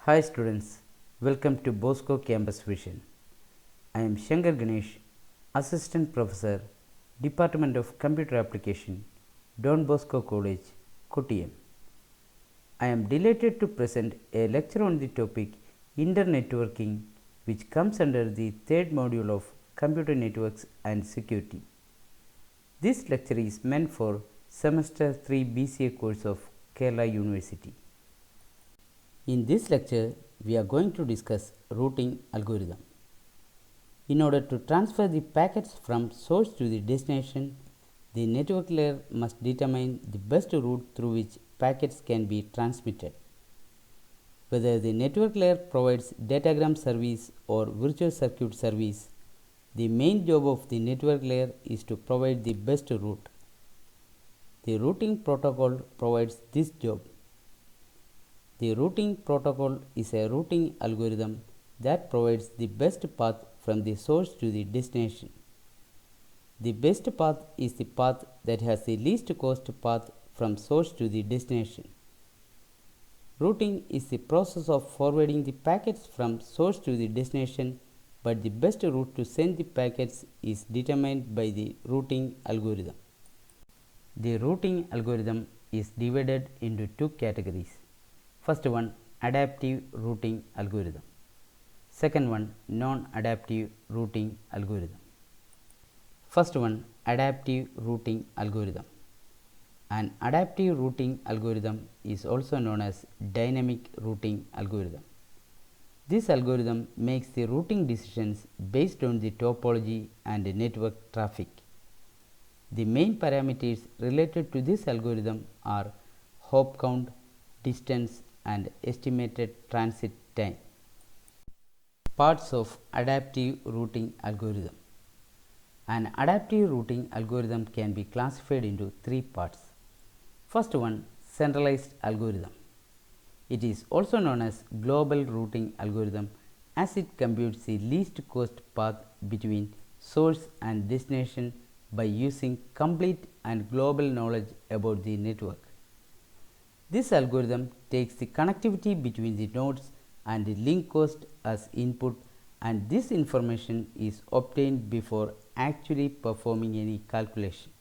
Hi students, welcome to Bosco Campus Vision. I am Shankar Ganesh, Assistant Professor, Department of Computer Application, Don Bosco College, Kottayam. I am delighted to present a lecture on the topic Internetworking, which comes under the third module of Computer Networks and Security. This lecture is meant for Semester 3 BCA course of Kerala University. In this lecture, we are going to discuss routing algorithm. In order to transfer the packets from source to the destination, the network layer must determine the best route through which packets can be transmitted. Whether the network layer provides datagram service or virtual circuit service, the main job of the network layer is to provide the best route. The routing protocol provides this job. The routing protocol is a routing algorithm that provides the best path from the source to the destination. The best path is the path that has the least cost path from source to the destination. Routing is the process of forwarding the packets from source to the destination, but the best route to send the packets is determined by the routing algorithm. The routing algorithm is divided into two categories. First one, adaptive routing algorithm. Second one, non-adaptive routing algorithm. First one, adaptive routing algorithm. An adaptive routing algorithm is also known as dynamic routing algorithm. This algorithm makes the routing decisions based on the topology and network traffic. The main parameters related to this algorithm are hop count, distance, and estimated transit time. Parts of adaptive routing algorithm. An adaptive routing algorithm can be classified into three parts. First one, centralized algorithm. It is also known as global routing algorithm as it computes the least cost path between source and destination by using complete and global knowledge about the network. This algorithm takes the connectivity between the nodes and the link cost as input, and this information is obtained before actually performing any calculation.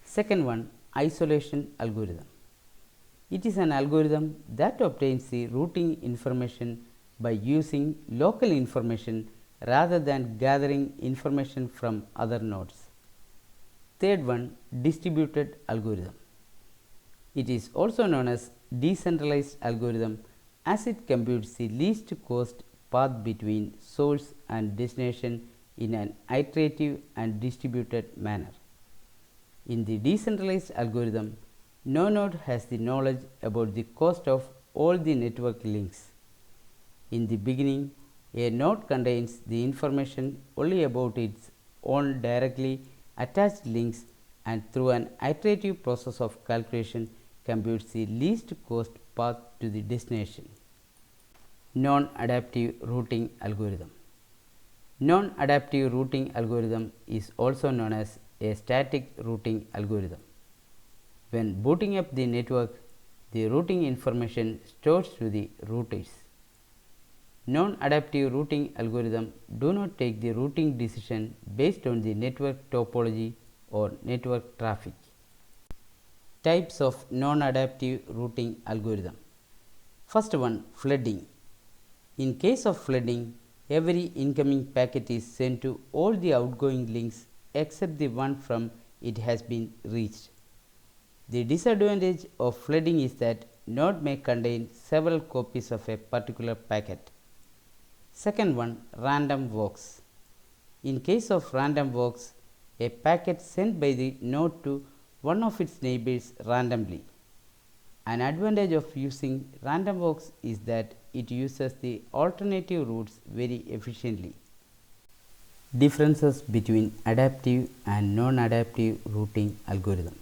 Second one, isolation algorithm. It is an algorithm that obtains the routing information by using local information rather than gathering information from other nodes. Third one, distributed algorithm. It is also known as decentralized algorithm as it computes the least cost path between source and destination in an iterative and distributed manner. In the decentralized algorithm, no node has the knowledge about the cost of all the network links. In the beginning, a node contains the information only about its own directly attached links, and through an iterative process of calculation computes the least cost path to the destination. Non-adaptive routing algorithm. Non-adaptive routing algorithm is also known as a static routing algorithm. When booting up the network, the routing information stores to the routers. Non-adaptive routing algorithm do not take the routing decision based on the network topology or network traffic. Types of non-adaptive routing algorithm. First one, flooding. In case of flooding, every incoming packet is sent to all the outgoing links except the one from it has been reached. The disadvantage of flooding is that node may contain several copies of a particular packet. Second one, random walks. In case of random walks, a packet sent by the node to one of its neighbors randomly. An advantage of using random walks is that it uses the alternative routes very efficiently. Differences between adaptive and non-adaptive routing algorithm.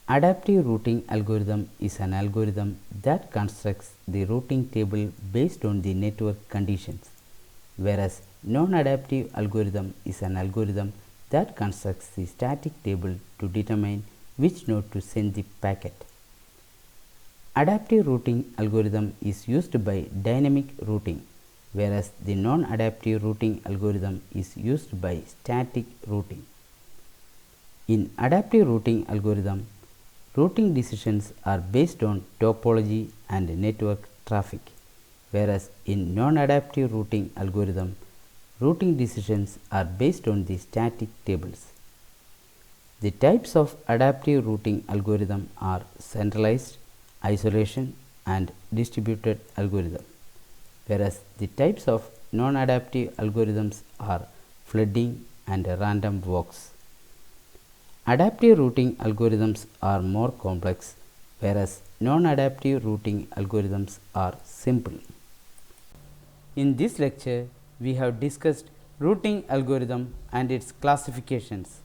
Adaptive routing algorithm is an algorithm that constructs the routing table based on the network conditions, whereas non-adaptive algorithm is an algorithm that constructs the static table to determine which node to send the packet. Adaptive routing algorithm is used by dynamic routing, whereas the non-adaptive routing algorithm is used by static routing. In adaptive routing algorithm, routing decisions are based on topology and network traffic, whereas in non-adaptive routing algorithm, routing decisions are based on the static tables. The types of adaptive routing algorithm are centralized, isolation and distributed algorithm, whereas the types of non-adaptive algorithms are flooding and random walks. Adaptive routing algorithms are more complex, whereas non-adaptive routing algorithms are simple. In this lecture, we have discussed routing algorithm and its classifications.